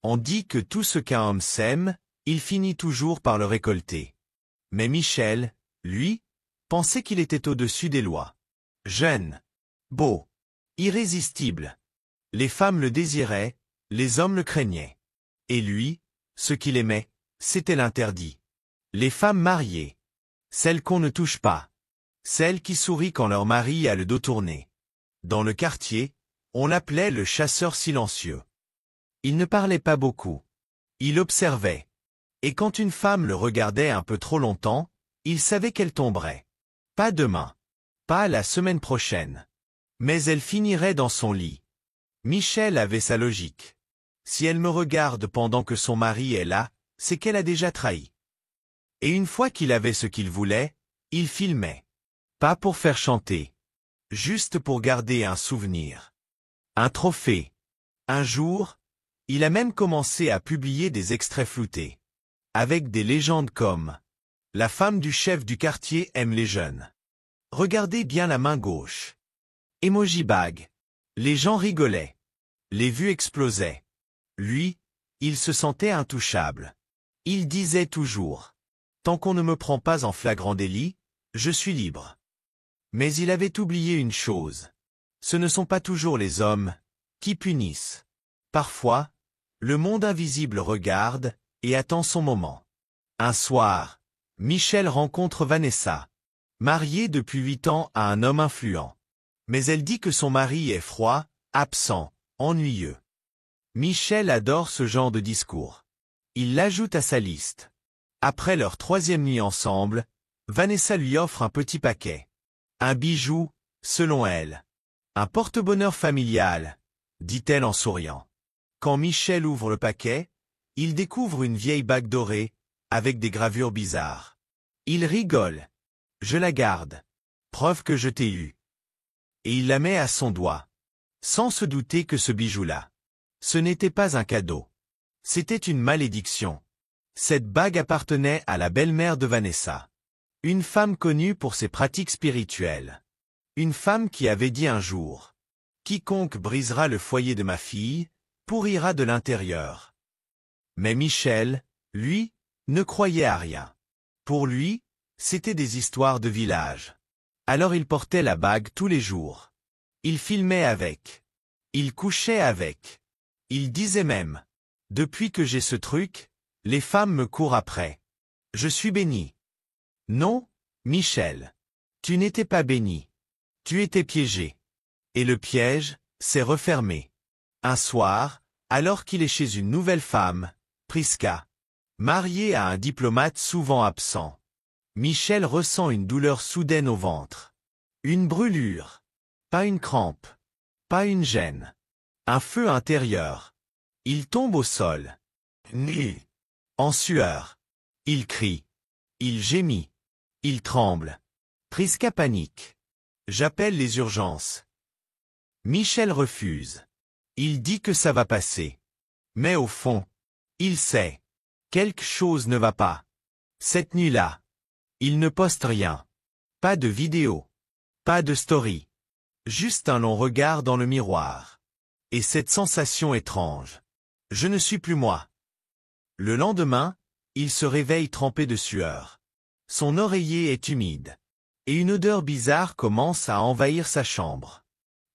On dit que tout ce qu'un homme sème, il finit toujours par le récolter. Mais Michel, lui, pensait qu'il était au-dessus des lois. Jeune, beau, irrésistible. Les femmes le désiraient, les hommes le craignaient. Et lui, ce qu'il aimait, c'était l'interdit. Les femmes mariées. Celles qu'on ne touche pas. Celles qui sourient quand leur mari a le dos tourné. Dans le quartier, on l'appelait le chasseur silencieux. Il ne parlait pas beaucoup. Il observait. Et quand une femme le regardait un peu trop longtemps, il savait qu'elle tomberait. Pas demain. Pas la semaine prochaine. Mais elle finirait dans son lit. Michel avait sa logique. Si elle me regarde pendant que son mari est là, c'est qu'elle a déjà trahi. Et une fois qu'il avait ce qu'il voulait, il filmait. Pas pour faire chanter. Juste pour garder un souvenir. Un trophée. Un jour, il a même commencé à publier des extraits floutés. Avec des légendes comme « La femme du chef du quartier aime les jeunes ». Regardez bien la main gauche. Emoji bag. Les gens rigolaient. Les vues explosaient. Lui, il se sentait intouchable. Il disait toujours « Tant qu'on ne me prend pas en flagrant délit, je suis libre ». Mais il avait oublié une chose. Ce ne sont pas toujours les hommes qui punissent. Parfois, le monde invisible regarde et attend son moment. Un soir, Michel rencontre Vanessa, mariée depuis 8 ans à un homme influent. Mais elle dit que son mari est froid, absent, ennuyeux. Michel adore ce genre de discours. Il l'ajoute à sa liste. Après leur 3e nuit ensemble, Vanessa lui offre un petit paquet. Un bijou, selon elle. Un porte-bonheur familial, dit-elle en souriant. Quand Michel ouvre le paquet, il découvre une vieille bague dorée, avec des gravures bizarres. Il rigole. Je la garde. Preuve que je t'ai eu. Et il la met à son doigt. Sans se douter que ce bijou-là, ce n'était pas un cadeau. C'était une malédiction. Cette bague appartenait à la belle-mère de Vanessa. Une femme connue pour ses pratiques spirituelles. Une femme qui avait dit un jour « Quiconque brisera le foyer de ma fille, pourrira de l'intérieur. » Mais Michel, lui, ne croyait à rien. Pour lui, c'était des histoires de village. Alors il portait la bague tous les jours. Il filmait avec. Il couchait avec. Il disait même « Depuis que j'ai ce truc, les femmes me courent après. Je suis béni. » Non, Michel. Tu n'étais pas béni. Tu étais piégé. Et le piège s'est refermé. Un soir, alors qu'il est chez une nouvelle femme, Priska, mariée à un diplomate souvent absent, Michel ressent une douleur soudaine au ventre. Une brûlure. Pas une crampe. Pas une gêne. Un feu intérieur. Il tombe au sol. Nu. En sueur. Il crie. Il gémit. Il tremble. Priska panique. J'appelle les urgences. Michel refuse. Il dit que ça va passer. Mais au fond, il sait. Quelque chose ne va pas. Cette nuit-là, il ne poste rien. Pas de vidéo. Pas de story. Juste un long regard dans le miroir. Et cette sensation étrange. Je ne suis plus moi. Le lendemain, il se réveille trempé de sueur. Son oreiller est humide. Et une odeur bizarre commence à envahir sa chambre.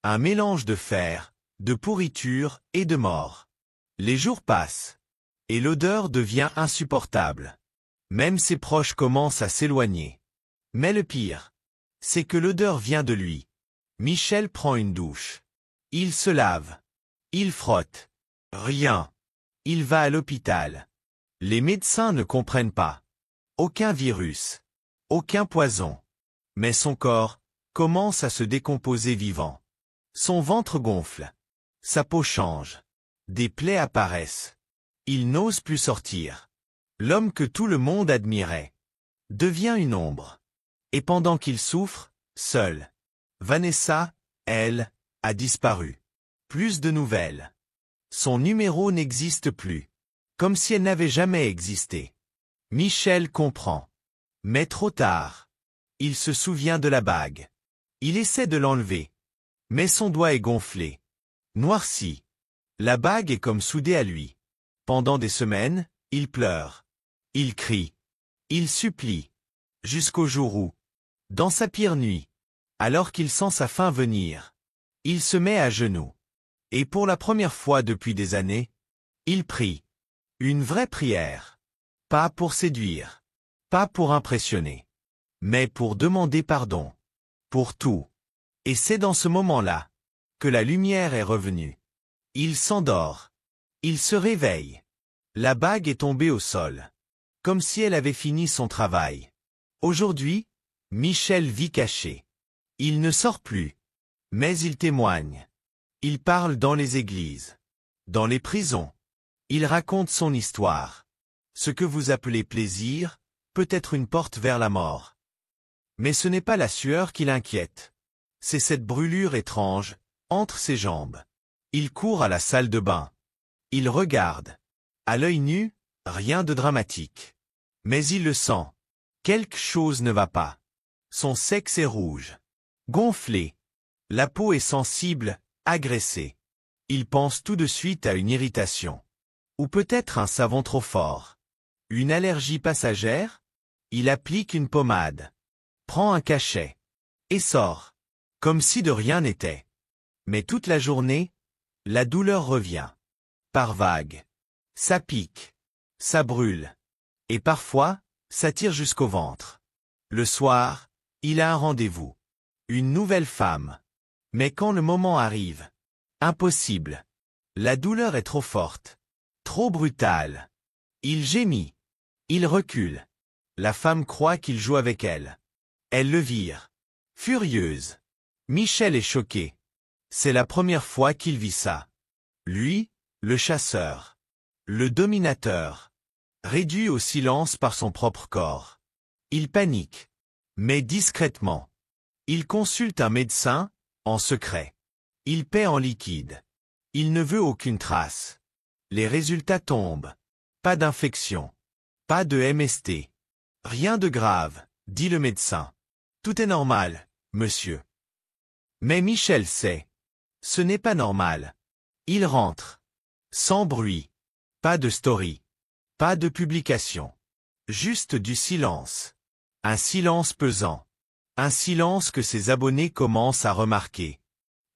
Un mélange de fer, de pourriture et de mort. Les jours passent. Et l'odeur devient insupportable. Même ses proches commencent à s'éloigner. Mais le pire, c'est que l'odeur vient de lui. Michel prend une douche. Il se lave. Il frotte. Rien. Il va à l'hôpital. Les médecins ne comprennent pas. Aucun virus. Aucun poison. Mais son corps commence à se décomposer vivant. Son ventre gonfle. Sa peau change. Des plaies apparaissent. Il n'ose plus sortir. L'homme que tout le monde admirait devient une ombre. Et pendant qu'il souffre, seul. Vanessa, elle, a disparu. Plus de nouvelles. Son numéro n'existe plus. Comme si elle n'avait jamais existé. Michel comprend. Mais trop tard. Il se souvient de la bague. Il essaie de l'enlever. Mais son doigt est gonflé. Noirci. La bague est comme soudée à lui. Pendant des semaines, il pleure. Il crie. Il supplie. Jusqu'au jour où, dans sa pire nuit, alors qu'il sent sa fin venir, il se met à genoux. Et pour la première fois depuis des années, il prie. Une vraie prière. Pas pour séduire. Pas pour impressionner. Mais pour demander pardon. Pour tout. Et c'est dans ce moment-là que la lumière est revenue. Il s'endort. Il se réveille. La bague est tombée au sol. Comme si elle avait fini son travail. Aujourd'hui, Michel vit caché. Il ne sort plus. Mais il témoigne. Il parle dans les églises. Dans les prisons. Il raconte son histoire. Ce que vous appelez plaisir, peut être une porte vers la mort. Mais ce n'est pas la sueur qui l'inquiète. C'est cette brûlure étrange, entre ses jambes. Il court à la salle de bain. Il regarde. À l'œil nu, rien de dramatique. Mais il le sent. Quelque chose ne va pas. Son sexe est rouge. Gonflé. La peau est sensible, agressée. Il pense tout de suite à une irritation. Ou peut-être un savon trop fort. Une allergie passagère? Il applique une pommade. Prend un cachet. Et sort. Comme si de rien n'était. Mais toute la journée, la douleur revient. Par vagues. Ça pique. Ça brûle. Et parfois, ça tire jusqu'au ventre. Le soir, il a un rendez-vous. Une nouvelle femme. Mais quand le moment arrive, impossible. La douleur est trop forte. Trop brutale. Il gémit. Il recule. La femme croit qu'il joue avec elle. Elle le vire. Furieuse. Michel est choqué. C'est la première fois qu'il vit ça. Lui, le chasseur. Le dominateur. Réduit au silence par son propre corps. Il panique. Mais discrètement. Il consulte un médecin, en secret. Il paie en liquide. Il ne veut aucune trace. Les résultats tombent. Pas d'infection. Pas de MST. Rien de grave, dit le médecin. Tout est normal, monsieur. Mais Michel sait. Ce n'est pas normal. Il rentre. Sans bruit. Pas de story. Pas de publication. Juste du silence. Un silence pesant. Un silence que ses abonnés commencent à remarquer.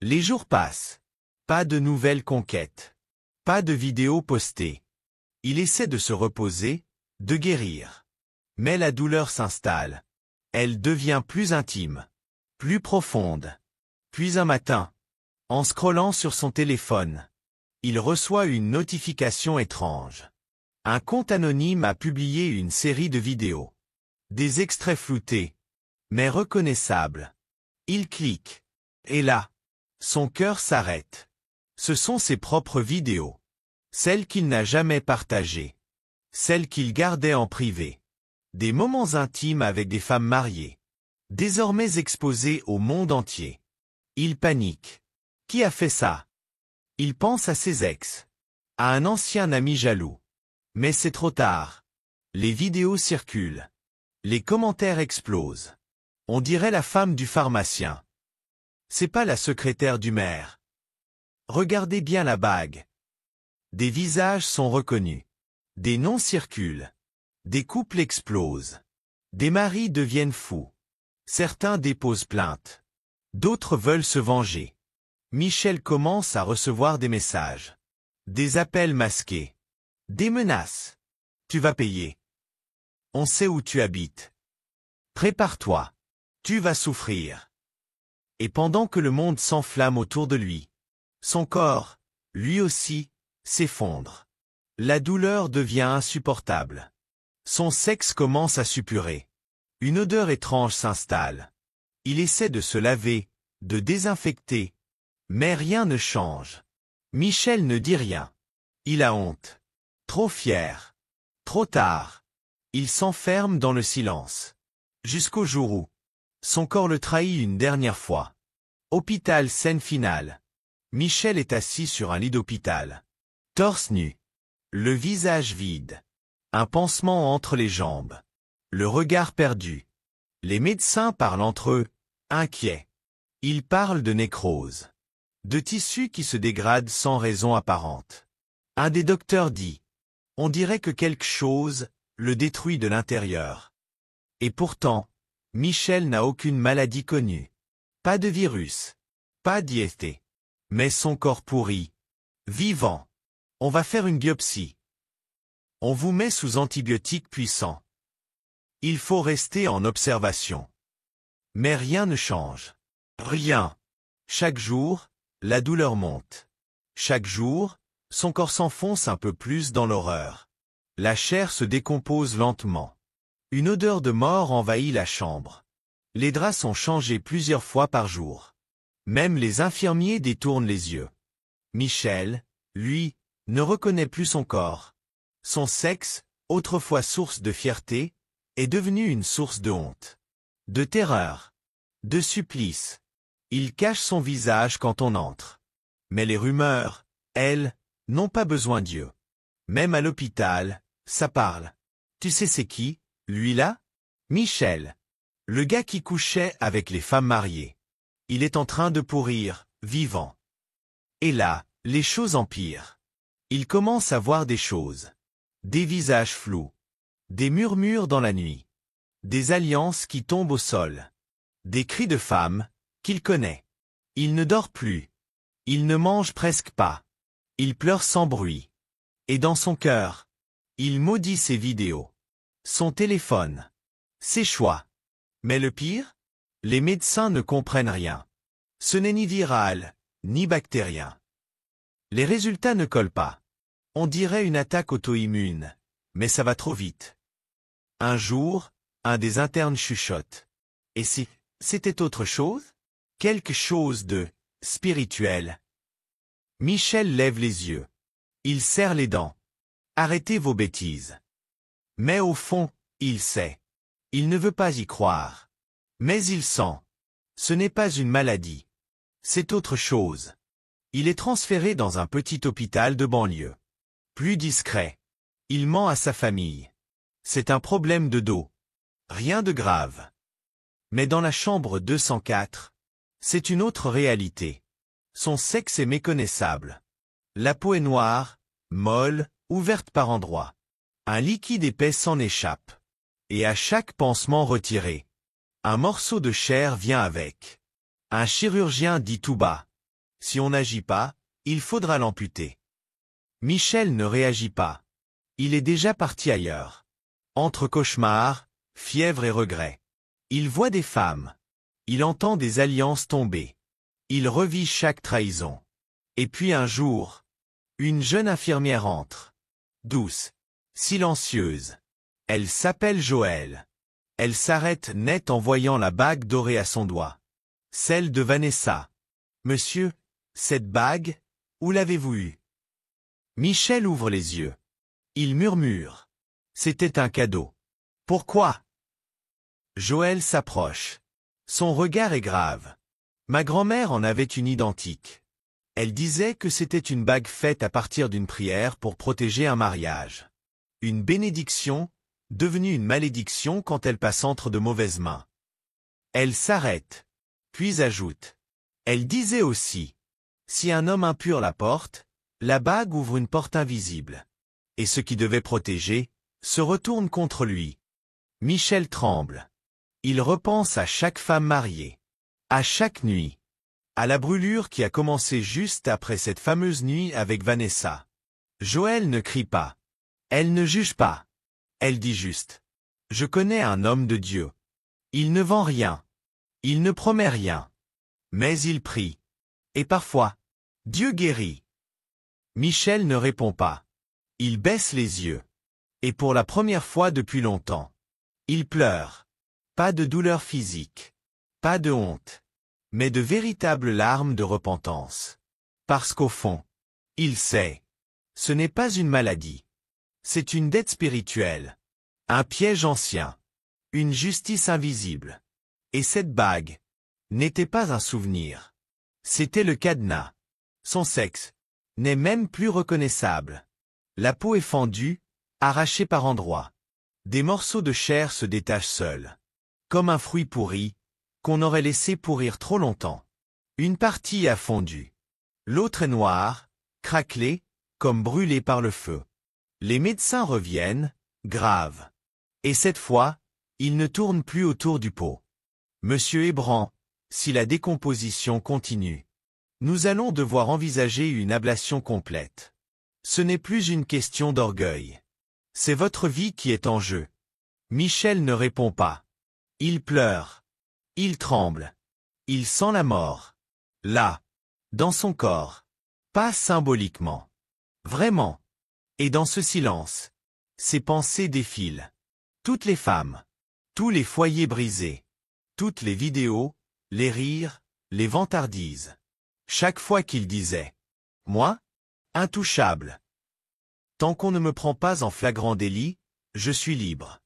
Les jours passent. Pas de nouvelles conquêtes. Pas de vidéos postées. Il essaie de se reposer, de guérir. Mais la douleur s'installe. Elle devient plus intime. Plus profonde. Puis un matin, en scrollant sur son téléphone, il reçoit une notification étrange. Un compte anonyme a publié une série de vidéos. Des extraits floutés, mais reconnaissables. Il clique. Et là, son cœur s'arrête. Ce sont ses propres vidéos. Celles qu'il n'a jamais partagées. Celles qu'il gardait en privé. Des moments intimes avec des femmes mariées. Désormais exposées au monde entier. Il panique. Qui a fait ça? Il pense à ses ex. À un ancien ami jaloux. Mais c'est trop tard. Les vidéos circulent. Les commentaires explosent. On dirait la femme du pharmacien. C'est pas la secrétaire du maire. Regardez bien la bague. Des visages sont reconnus. Des noms circulent. Des couples explosent. Des maris deviennent fous. Certains déposent plainte. D'autres veulent se venger. Michel commence à recevoir des messages. Des appels masqués. Des menaces. Tu vas payer. On sait où tu habites. Prépare-toi. Tu vas souffrir. Et pendant que le monde s'enflamme autour de lui, son corps, lui aussi, s'effondre. La douleur devient insupportable. Son sexe commence à suppurer. Une odeur étrange s'installe. Il essaie de se laver, de désinfecter. Mais rien ne change. Michel ne dit rien. Il a honte. Trop fier. Trop tard. Il s'enferme dans le silence. Jusqu'au jour où son corps le trahit une dernière fois. Hôpital, scène finale. Michel est assis sur un lit d'hôpital. Torse nu. Le visage vide. Un pansement entre les jambes. Le regard perdu. Les médecins parlent entre eux, inquiets. Ils parlent de nécrose. De tissus qui se dégradent sans raison apparente. Un des docteurs dit On dirait que quelque chose le détruit de l'intérieur. Et pourtant, Michel n'a aucune maladie connue. Pas de virus. Pas d'IST. Mais son corps pourri. Vivant. On va faire une biopsie. On vous met sous antibiotiques puissants. Il faut rester en observation. Mais rien ne change. Rien. Chaque jour, la douleur monte. Chaque jour, son corps s'enfonce un peu plus dans l'horreur. La chair se décompose lentement. Une odeur de mort envahit la chambre. Les draps sont changés plusieurs fois par jour. Même les infirmiers détournent les yeux. Michel, lui, ne reconnaît plus son corps. Son sexe, autrefois source de fierté, est devenu une source de honte. De terreur. De supplice. Il cache son visage quand on entre. Mais les rumeurs, elles, n'ont pas besoin d'yeux. Même à l'hôpital, ça parle. Tu sais c'est qui, lui là? Michel. Le gars qui couchait avec les femmes mariées. Il est en train de pourrir, vivant. Et là, les choses empirent. Il commence à voir des choses. Des visages flous. Des murmures dans la nuit. Des alliances qui tombent au sol. Des cris de femmes, qu'il connaît. Il ne dort plus. Il ne mange presque pas. Il pleure sans bruit. Et dans son cœur, il maudit ses vidéos. Son téléphone. Ses choix. Mais le pire? Les médecins ne comprennent rien. Ce n'est ni viral, ni bactérien. Les résultats ne collent pas. On dirait une attaque auto-immune, mais ça va trop vite. Un jour, un des internes chuchote. Et si c'était autre chose? Quelque chose de spirituel. Michel lève les yeux. Il serre les dents. Arrêtez vos bêtises. Mais au fond, il sait. Il ne veut pas y croire. Mais il sent. Ce n'est pas une maladie. C'est autre chose. Il est transféré dans un petit hôpital de banlieue. Plus discret. Il ment à sa famille. C'est un problème de dos. Rien de grave. Mais dans la chambre 204, c'est une autre réalité. Son sexe est méconnaissable. La peau est noire, molle, ouverte par endroits. Un liquide épais s'en échappe. Et à chaque pansement retiré, un morceau de chair vient avec. Un chirurgien dit tout bas. Si on n'agit pas, il faudra l'amputer. Michel ne réagit pas. Il est déjà parti ailleurs. Entre cauchemars, fièvre et regrets. Il voit des femmes. Il entend des alliances tomber. Il revit chaque trahison. Et puis un jour, une jeune infirmière entre. Douce. Silencieuse. Elle s'appelle Joëlle. Elle s'arrête net en voyant la bague dorée à son doigt. Celle de Vanessa. Monsieur, cette bague, où l'avez-vous eue? Michel ouvre les yeux. Il murmure. C'était un cadeau. Pourquoi? Joëlle s'approche. Son regard est grave. Ma grand-mère en avait une identique. Elle disait que c'était une bague faite à partir d'une prière pour protéger un mariage. Une bénédiction, devenue une malédiction quand elle passe entre de mauvaises mains. Elle s'arrête, puis ajoute. Elle disait aussi. Si un homme impur la porte, la bague ouvre une porte invisible. Et ce qui devait protéger, se retourne contre lui. Michel tremble. Il repense à chaque femme mariée. À chaque nuit. À la brûlure qui a commencé juste après cette fameuse nuit avec Vanessa. Joëlle ne crie pas. Elle ne juge pas. Elle dit juste. Je connais un homme de Dieu. Il ne vend rien. Il ne promet rien. Mais il prie. Et parfois, Dieu guérit. Michel ne répond pas. Il baisse les yeux. Et pour la première fois depuis longtemps, il pleure. Pas de douleur physique. Pas de honte. Mais de véritables larmes de repentance. Parce qu'au fond, il sait. Ce n'est pas une maladie. C'est une dette spirituelle. Un piège ancien. Une justice invisible. Et cette bague n'était pas un souvenir. C'était le cadenas. Son sexe n'est même plus reconnaissable. La peau est fendue, arrachée par endroits. Des morceaux de chair se détachent seuls. Comme un fruit pourri, qu'on aurait laissé pourrir trop longtemps. Une partie a fondu. L'autre est noire, craquelée, comme brûlée par le feu. Les médecins reviennent, graves. Et cette fois, ils ne tournent plus autour du pot. Monsieur Hébran, si la décomposition continue, nous allons devoir envisager une ablation complète. Ce n'est plus une question d'orgueil. C'est votre vie qui est en jeu. Michel ne répond pas. Il pleure. Il tremble. Il sent la mort. Là. Dans son corps. Pas symboliquement. Vraiment. Et dans ce silence, ses pensées défilent. Toutes les femmes. Tous les foyers brisés. Toutes les vidéos, les rires, les vantardises. Chaque fois qu'il disait « Moi, intouchable. Tant qu'on ne me prend pas en flagrant délit, je suis libre.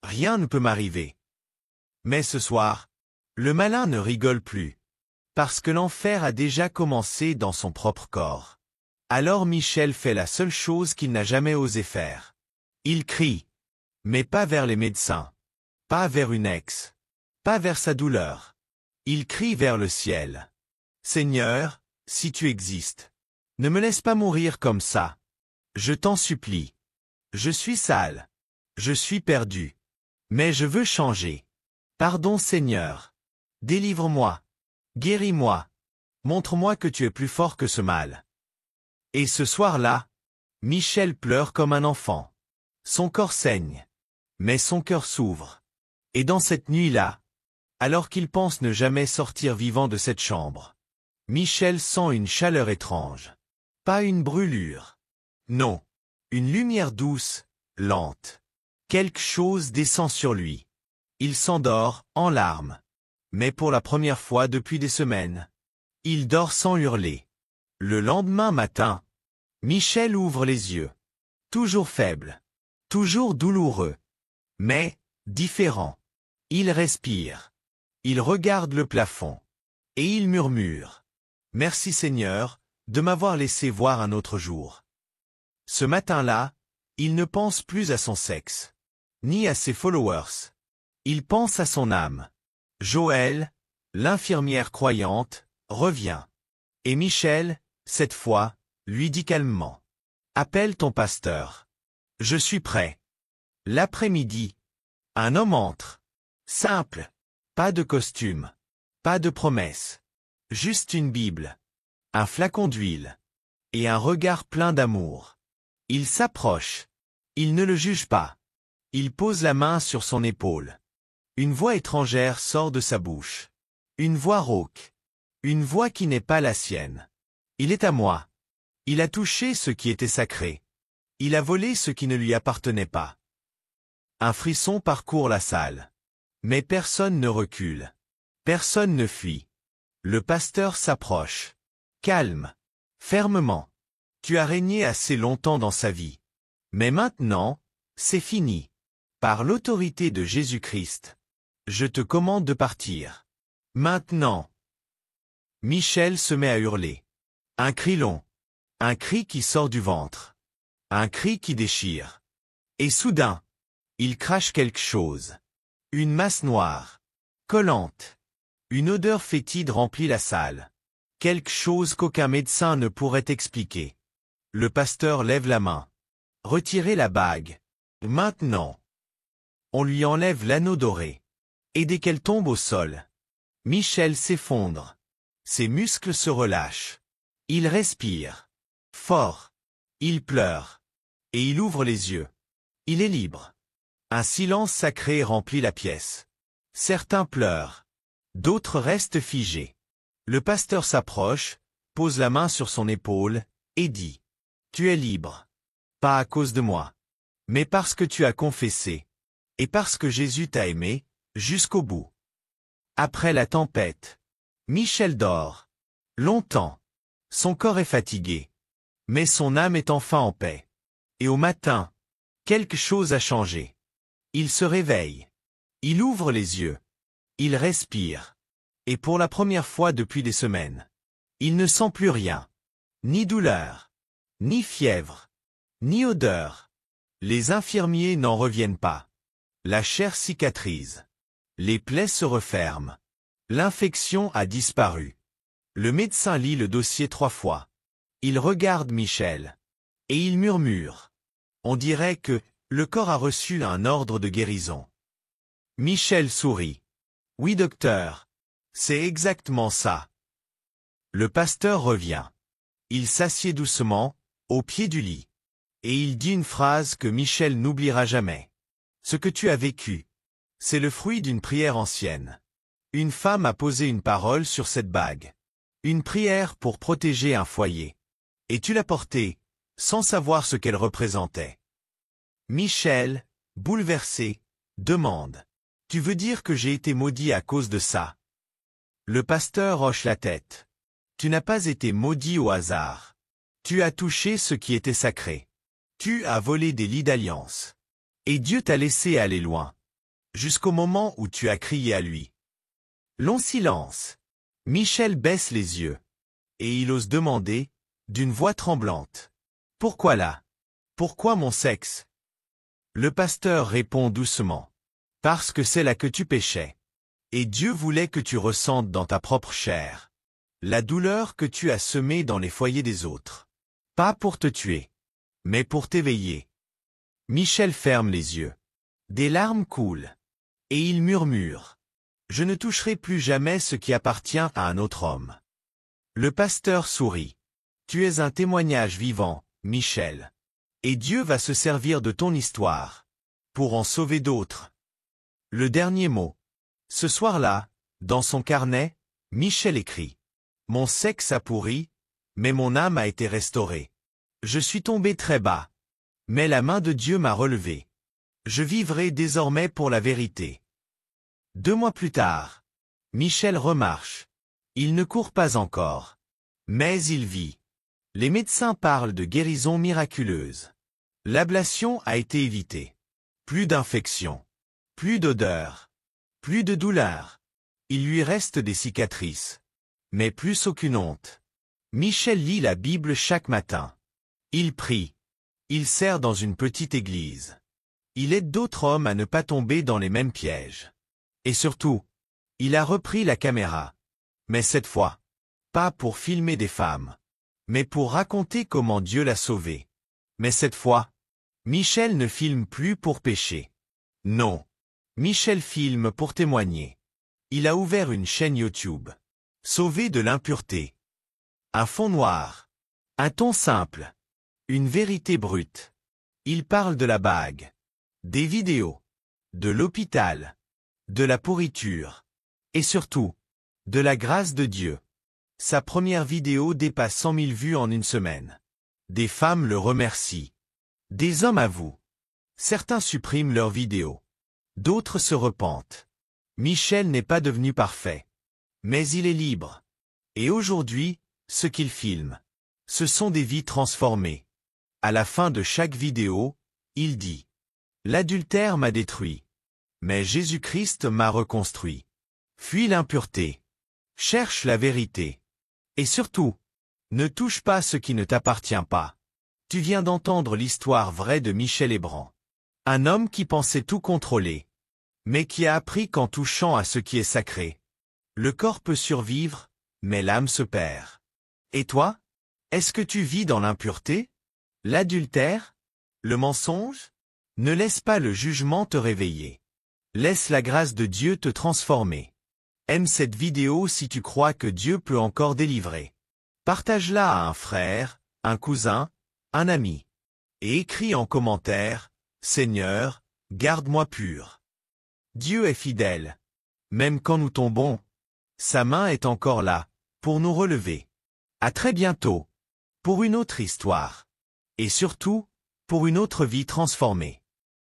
Rien ne peut m'arriver. » Mais ce soir, le malin ne rigole plus. Parce que l'enfer a déjà commencé dans son propre corps. Alors Michel fait la seule chose qu'il n'a jamais osé faire. Il crie. Mais pas vers les médecins. Pas vers une ex. Pas vers sa douleur. Il crie vers le ciel. Seigneur, si tu existes, ne me laisse pas mourir comme ça. Je t'en supplie. Je suis sale. Je suis perdu. Mais je veux changer. Pardon Seigneur. Délivre-moi. Guéris-moi. Montre-moi que tu es plus fort que ce mal. Et ce soir-là, Michel pleure comme un enfant. Son corps saigne. Mais son cœur s'ouvre. Et dans cette nuit-là, alors qu'il pense ne jamais sortir vivant de cette chambre, Michel sent une chaleur étrange. Pas une brûlure. Non. Une lumière douce, lente. Quelque chose descend sur lui. Il s'endort, en larmes. Mais pour la première fois depuis des semaines, il dort sans hurler. Le lendemain matin, Michel ouvre les yeux. Toujours faible. Toujours douloureux. Mais, différent. Il respire. Il regarde le plafond. Et il murmure. Merci Seigneur, de m'avoir laissé voir un autre jour. Ce matin-là, il ne pense plus à son sexe. Ni à ses followers. Il pense à son âme. Joël, l'infirmière croyante, revient. Et Michel, cette fois, lui dit calmement. Appelle ton pasteur. Je suis prêt. L'après-midi. Un homme entre. Simple. Pas de costume. Pas de promesse. Juste une Bible. Un flacon d'huile. Et un regard plein d'amour. Il s'approche. Il ne le juge pas. Il pose la main sur son épaule. Une voix étrangère sort de sa bouche. Une voix rauque. Une voix qui n'est pas la sienne. Il est à moi. Il a touché ce qui était sacré. Il a volé ce qui ne lui appartenait pas. Un frisson parcourt la salle. Mais personne ne recule. Personne ne fuit. Le pasteur s'approche. Calme. Fermement. Tu as régné assez longtemps dans sa vie. Mais maintenant, c'est fini. Par l'autorité de Jésus-Christ, je te commande de partir. Maintenant. Michel se met à hurler. Un cri long. Un cri qui sort du ventre. Un cri qui déchire. Et soudain, il crache quelque chose. Une masse noire. Collante. Une odeur fétide remplit la salle. Quelque chose qu'aucun médecin ne pourrait expliquer. Le pasteur lève la main. Retirez la bague. Maintenant. On lui enlève l'anneau doré. Et dès qu'elle tombe au sol, Michel s'effondre. Ses muscles se relâchent. Il respire. Fort. Il pleure. Et il ouvre les yeux. Il est libre. Un silence sacré remplit la pièce. Certains pleurent. D'autres restent figés. Le pasteur s'approche, pose la main sur son épaule, et dit « Tu es libre. Pas à cause de moi. Mais parce que tu as confessé. Et parce que Jésus t'a aimé, jusqu'au bout. » Après la tempête, Michel dort. Longtemps. Son corps est fatigué. Mais son âme est enfin en paix. Et au matin, quelque chose a changé. Il se réveille. Il ouvre les yeux. Il respire. Et pour la première fois depuis des semaines, il ne sent plus rien. Ni douleur. Ni fièvre. Ni odeur. Les infirmiers n'en reviennent pas. La chair cicatrise. Les plaies se referment. L'infection a disparu. Le médecin lit le dossier 3 fois. Il regarde Michel. Et il murmure. On dirait que le corps a reçu un ordre de guérison. Michel sourit. Oui, docteur. C'est exactement ça. Le pasteur revient. Il s'assied doucement, au pied du lit. Et il dit une phrase que Michel n'oubliera jamais. Ce que tu as vécu, c'est le fruit d'une prière ancienne. Une femme a posé une parole sur cette bague. Une prière pour protéger un foyer. Et tu l'as portée, sans savoir ce qu'elle représentait. Michel, bouleversé, demande. Tu veux dire que j'ai été maudit à cause de ça? Le pasteur hoche la tête. Tu n'as pas été maudit au hasard. Tu as touché ce qui était sacré. Tu as volé des lits d'alliance. Et Dieu t'a laissé aller loin. Jusqu'au moment où tu as crié à lui. Long silence. Michel baisse les yeux. Et il ose demander, d'une voix tremblante. Pourquoi là? Pourquoi mon sexe? Le pasteur répond doucement. Parce que c'est là que tu péchais. Et Dieu voulait que tu ressentes dans ta propre chair la douleur que tu as semée dans les foyers des autres. Pas pour te tuer, mais pour t'éveiller. Michel ferme les yeux. Des larmes coulent. Et il murmure. Je ne toucherai plus jamais ce qui appartient à un autre homme. Le pasteur sourit. Tu es un témoignage vivant, Michel. Et Dieu va se servir de ton histoire pour en sauver d'autres. Le dernier mot. Ce soir-là, dans son carnet, Michel écrit. Mon sexe a pourri, mais mon âme a été restaurée. Je suis tombé très bas, mais la main de Dieu m'a relevé. Je vivrai désormais pour la vérité. 2 mois plus tard, Michel remarche. Il ne court pas encore, mais il vit. Les médecins parlent de guérison miraculeuse. L'ablation a été évitée. Plus d'infection, plus d'odeur, plus de douleur. Il lui reste des cicatrices, mais plus aucune honte. Michel lit la Bible chaque matin. Il prie. Il sert dans une petite église. Il aide d'autres hommes à ne pas tomber dans les mêmes pièges. Et surtout, il a repris la caméra. Mais cette fois, pas pour filmer des femmes, mais pour raconter comment Dieu l'a sauvé. Mais cette fois, Michel ne filme plus pour pécher. Non. Michel filme pour témoigner. Il a ouvert une chaîne YouTube. Sauvé de l'impureté. Un fond noir. Un ton simple. Une vérité brute. Il parle de la bague. Des vidéos. De l'hôpital. De la pourriture. Et surtout, de la grâce de Dieu. Sa première vidéo dépasse 100 000 vues en une semaine. Des femmes le remercient. Des hommes avouent. Certains suppriment leurs vidéos. D'autres se repentent. Michel n'est pas devenu parfait. Mais il est libre. Et aujourd'hui, ce qu'il filme, ce sont des vies transformées. À la fin de chaque vidéo, il dit « L'adultère m'a détruit. Mais Jésus-Christ m'a reconstruit. Fuis l'impureté. Cherche la vérité. Et surtout, ne touche pas ce qui ne t'appartient pas. » Tu viens d'entendre l'histoire vraie de Michel Hébran. Un homme qui pensait tout contrôler, mais qui a appris qu'en touchant à ce qui est sacré, le corps peut survivre, mais l'âme se perd. Et toi? Est-ce que tu vis dans l'impureté? L'adultère? Le mensonge? Ne laisse pas le jugement te réveiller. Laisse la grâce de Dieu te transformer. Aime cette vidéo si tu crois que Dieu peut encore délivrer. Partage-la à un frère, un cousin, un ami. Et écris en commentaire, « Seigneur, garde-moi pur. » Dieu est fidèle. Même quand nous tombons, sa main est encore là, pour nous relever. À très bientôt, pour une autre histoire. Et surtout, pour une autre vie transformée.